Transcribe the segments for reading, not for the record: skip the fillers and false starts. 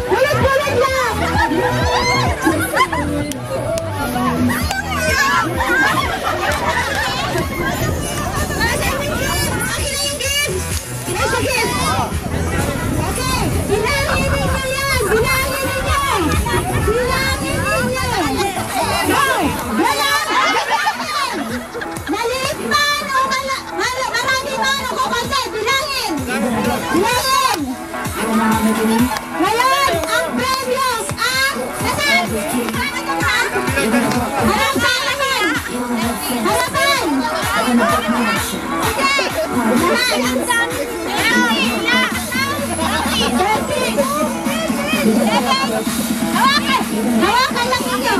Ulit-ulit lang! Ngayon, ang premiums ang harapan! Harapan! Okay! Hawakan lang ninyo!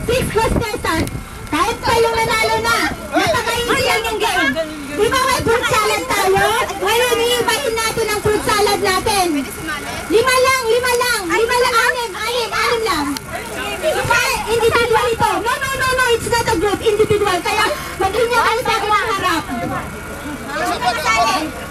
6 contestant. Kahit kayong nanalo na, napaka-easy lang yung game. Di ba may fruit salad tayo? Ngayon, iibahin natin ang fruit salad natin. 5 lang. 6 lang. Individual ito. No, it's not a group. Individual. Kaya mag-linya kayo sa akin ang harap. 1, 2, 3.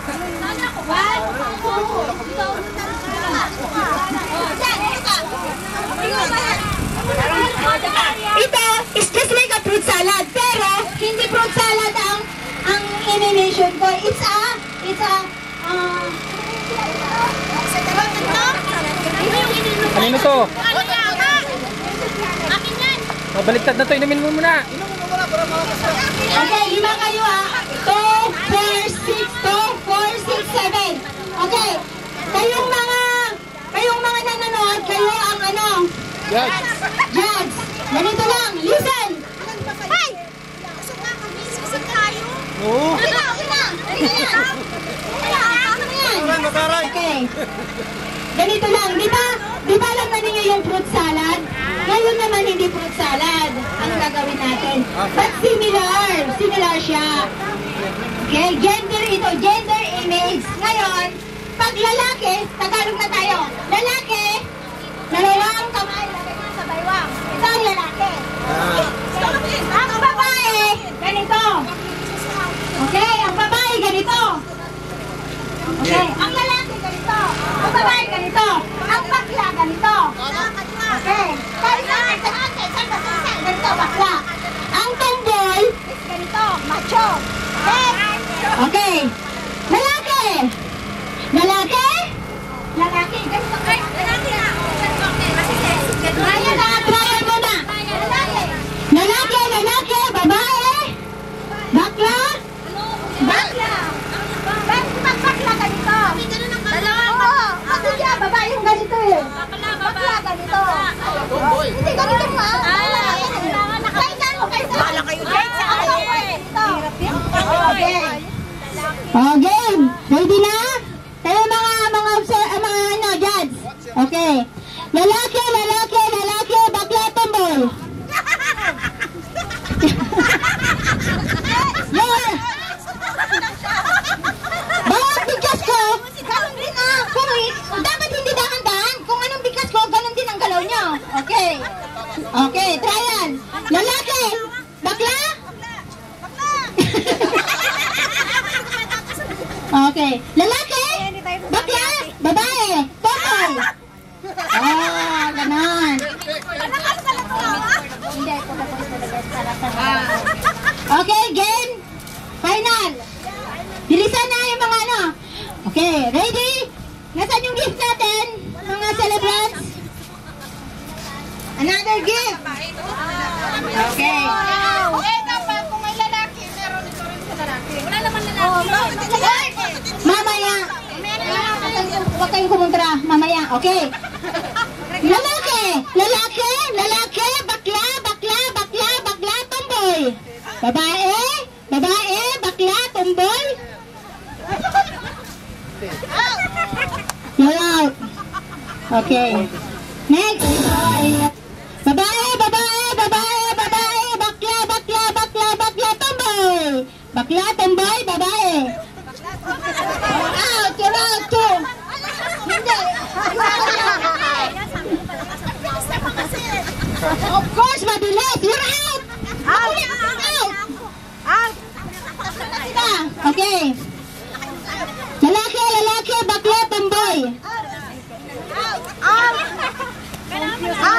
Ito is just like a fruit salad, pero hindi fruit salad ang animation ko. It's a kanino to? Baliktad na to, inumin mo muna. Okay, 5 kayo ha. 2, 4, 6, 7. Okay, kayong mga nanonood, kayo ang ano? Judge. Ganito lang, listen. Hey! Susok tayo. Oo. Okay. Ganito lang, di ba alam na ninyo yung fruit salad? Ngayon naman hindi fruit salad ang gagawin natin. But similar siya. Okay, gender ito, gender image. Ngayon, pag lalaki, Tagalog na tayo. Lalaki, dalawang kamay, lagay mo sa baywang. Ito ang lalaki. Ang babae, ganito. Okay, ang babae ganito. Okay, ang lalaki ganito. Ang babae ganito. Ang bakla ganito. Okay. Ganito, bakla. Ang tomboy is ganito, macho. Okay. Lalaki. Lalaki, ganito. Lalaki na. Ayan na, try mo na. Lalaki, babae. Bakla. Bakla ganito. Kasi babae yung ganito eh. Bakla ganito. Hindi ganito nga. Kailan mo kayo sa Okay. Ready na? Tayo mga judge. Okay. Lalaki, bakla, tomboy. Bawat bigkas ko, ganun din dapat hindi dahan-dahan. Kung anong bigkas ko, ganun din ang galaw nyo. Okay. Okay, try yan. Lalaki, bakla? Okay. Lalaki, bakla, babae, tomboy. Ganon. Okay, game. Okay, ready? Nasaan yung gift natin, mga celebrants? Another gift. Okay. Kung may lalaki, meron ito rin sa lalaki. Wala naman lalaki. Mamaya. Huwag kayong kumontra. Mamaya. Okay. Lalaki. Lalaki. Lalaki. Bakla. Bakla. Bakla. Bakla. Tomboy. Babae. Babae. Bakla. Tomboy. You're out. Okay. Next. Babae. Babae. Babae. Babae. Bakla. Bakla. Bakla. Bakla. Tomboy. Bakla. Tomboy. Babae. Out. You're out too. Hindi. Of course, mabilis. You're out. Out. Out. Okay. Lalaki, lalaki, bakla, tomboy. Out!